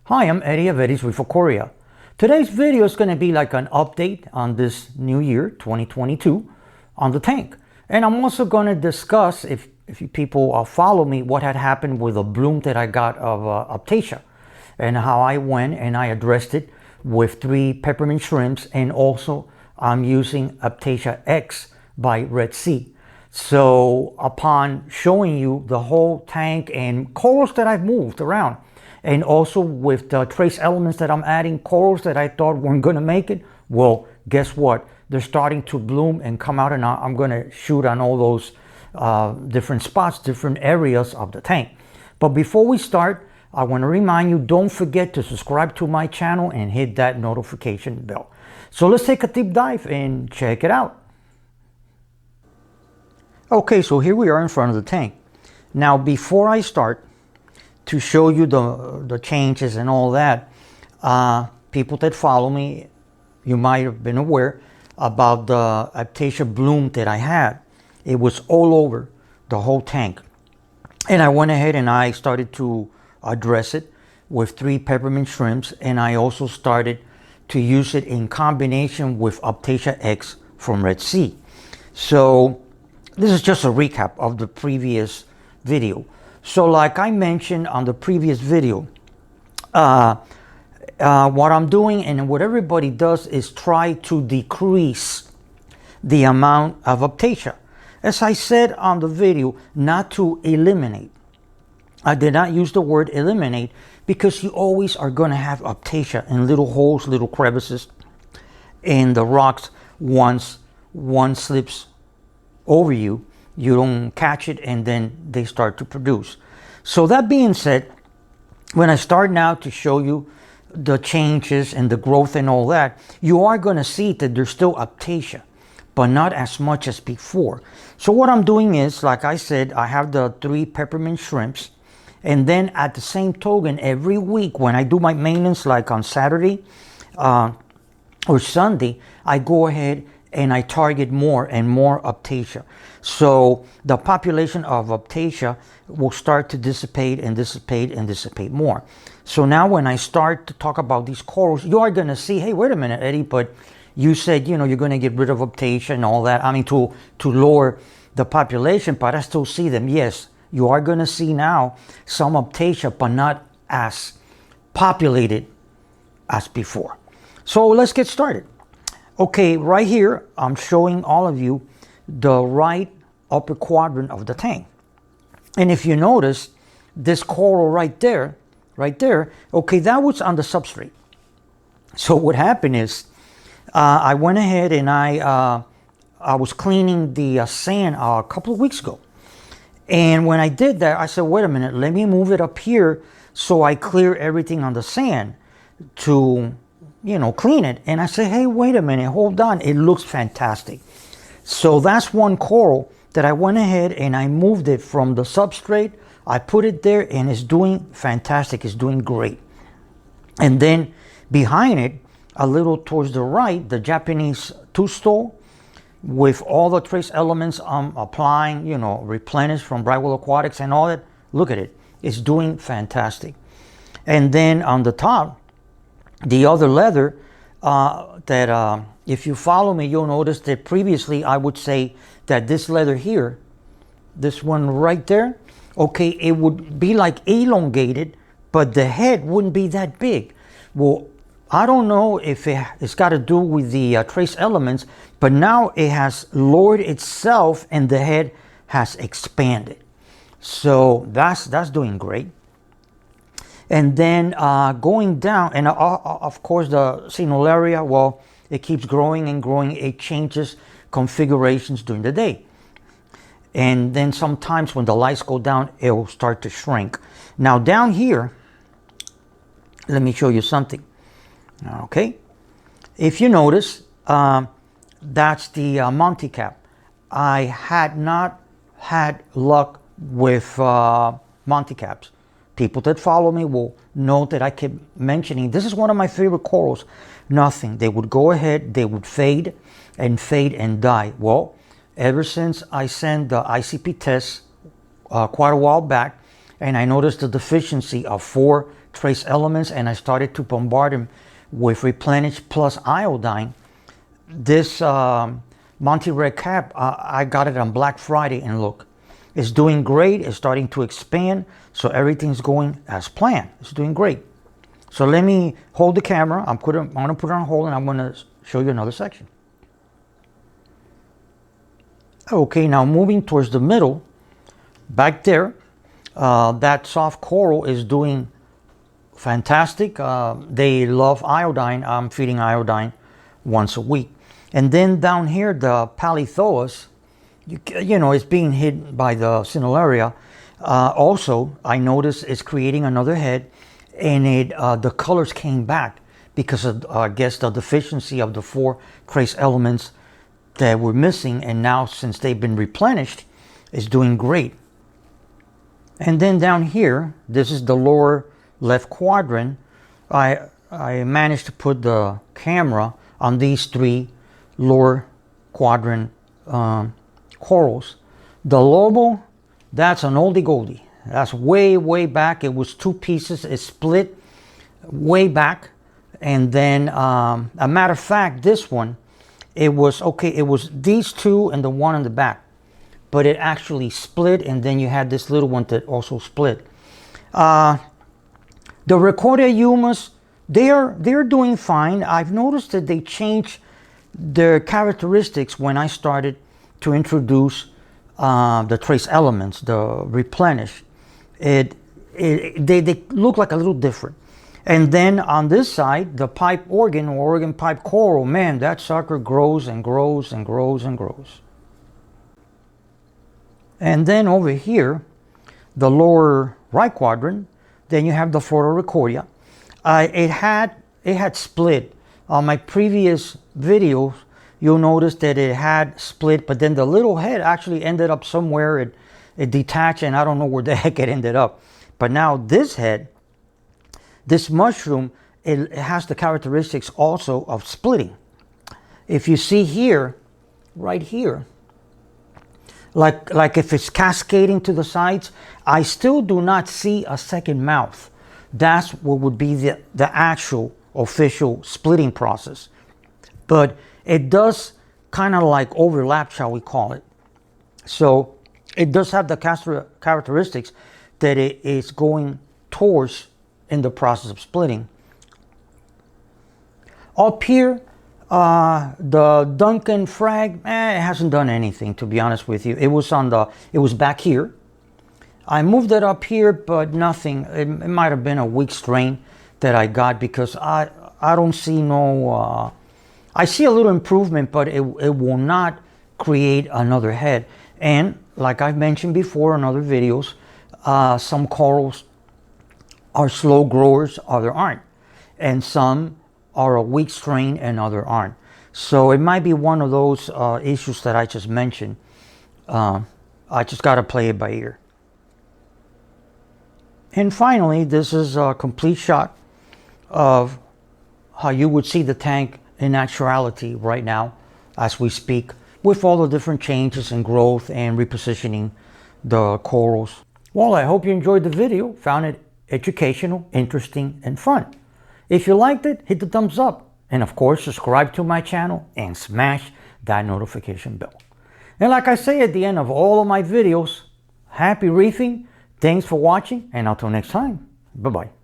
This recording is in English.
Hi, I'm Eddie of Eddie's Reef Aquarium. Today's video is going to be like an update on this new year, 2022, on the tank. And I'm also going to discuss, if you people follow me, what had happened with a bloom that I got of Aiptasia, and how I went and I addressed it with 3 peppermint shrimps, and also I'm using Aiptasia X by Red Sea. So upon showing you the whole tank and corals that I've moved around, and also with the trace elements that I'm adding, corals that I thought weren't going to make it, well, guess what? They're starting to bloom and come out, and I'm going to shoot on all those different spots, different areas of the tank. But before we start, I want to remind you, don't forget to subscribe to my channel and hit that notification bell. So let's take a deep dive and check it out. Okay, so here we are in front of the tank. Now, before I start to show you the changes and all that, people that follow me, you might have been aware about the Aiptasia bloom that I had. It was all over the whole tank. And I went ahead and I started to address it with 3 peppermint shrimps, and I also started to use it in combination with Aiptasia X from Red Sea. So this is just a recap of the previous video. So like I mentioned on the previous video, what I'm doing and what everybody does is try to decrease the amount of Aiptasia. As I said on the video, not to eliminate. I did not use the word eliminate because you always are going to have Aiptasia in little holes, little crevices in the rocks. Once one slips over you, you don't catch it, and then they start to produce. So that being said, when I start now to show you the changes and the growth and all that, you are going to see that there's still Aiptasia, but not as much as before. So what I'm doing is, like I said, I have the 3 peppermint shrimps, and then at the same token, every week when I do my maintenance, like on Saturday or Sunday, I go ahead and I target more and more Aiptasia. So the population of Aiptasia will start to dissipate and dissipate and dissipate more. So now when I start to talk about these corals, you are going to see, hey, wait a minute, Eddie, but you said, you know, you're going to get rid of Aiptasia and all that. I mean, to lower the population, but I still see them. Yes, you are going to see now some Aiptasia, but not as populated as before. So let's get started. Okay, right here, I'm showing all of you the right upper quadrant of the tank. And if you notice, this coral right there, okay, that was on the substrate. So what happened is, I went ahead and I was cleaning the sand a couple of weeks ago. And when I did that, I said, wait a minute, let me move it up here so I clear everything on the sand to, you know, clean it. And I said, hey, wait a minute, hold on, it looks fantastic. So that's one coral that I went ahead and I moved it from the substrate. I put it there and it's doing fantastic, it's doing great. And then behind it, a little towards the right, the Japanese two-stole with all the trace elements I'm applying, you know, replenished from Brightwell Aquatics and all that. Look at it, it's doing fantastic. And then on the top, the other leather that if you follow me, you'll notice that previously I would say that this leather here, this one right there, okay, it would be like elongated, but the head wouldn't be that big. Well, I don't know if it's got to do with the trace elements, but now it has lowered itself and the head has expanded. So that's doing great. And then going down, and of course the Sinularia, well, it keeps growing and growing. It changes configurations during the day. And then sometimes when the lights go down, it will start to shrink. Now down here, let me show you something. Okay, if you notice, that's the Monty cap. I had not had luck with Monty caps. People that follow me will know that I keep mentioning, this is one of my favorite corals. Nothing. They would go ahead, they would fade and die. Well, ever since I sent the ICP test quite a while back, and I noticed the deficiency of 4 trace elements and I started to bombard them with Replenish plus iodine. This Monty Red Cap, I got it on Black Friday, and look, it's doing great. It's starting to expand, so everything's going as planned. It's doing great. So let me hold the camera. I'm going to put it on hold, and I'm going to show you another section. Okay, now moving towards the middle, back there, that soft coral is doing fantastic. They love iodine. I'm feeding iodine once a week. And then down here, the Palithoas, you know, it's being hit by the Cineraria. Also, I noticed it's creating another head, and the colors came back because of, I guess, the deficiency of the 4 trace elements that were missing. And now, since they've been replenished, it's doing great. And then down here, this is the lower left quadrant. I managed to put the camera on these 3 lower quadrant corals. The Lobo, that's an oldie goldie. That's way back. It was 2 pieces. It split way back. And then, a matter of fact, this one, it was okay. It was these 2 and the one in the back, but it actually split. And then you had this little one that also split. The Recordia Yumas, they're doing fine. I've noticed that they changed their characteristics when I started to introduce the trace elements, the Replenish. They look like a little different. And then on this side, the pipe organ or organ pipe coral, man, that sucker grows and grows and grows and grows. And then over here, the lower right quadrant, then you have the Photoricordia. It had split. On my previous videos, you'll notice that it had split, but then the little head actually ended up somewhere. It detached, and I don't know where the heck it ended up. But now this head, this mushroom, it has the characteristics also of splitting. If you see here, right here, like if it's cascading to the sides, I still do not see a second mouth. That's what would be the actual official splitting process. But it does kind of like overlap, shall we call it. So it does have the characteristics that it is going towards in the process of splitting. Up here, the Duncan frag, it hasn't done anything, to be honest with you. It was back here. I moved it up here, but nothing. It might have been a weak strain that I got, because I don't see no, I see a little improvement, but it will not create another head. And like I've mentioned before in other videos, some corals are slow growers, other aren't. And some are a weak strain and other aren't. So it might be one of those issues that I just mentioned. I just got to play it by ear. And finally, this is a complete shot of how you would see the tank in actuality right now as we speak, with all the different changes in growth and repositioning the corals. Well, I hope you enjoyed the video, found it educational, interesting, and fun. If you liked it, hit the thumbs up, and of course subscribe to my channel and smash that notification bell. And like I say at the end of all of my videos, happy reefing, thanks for watching, and until next time, bye-bye.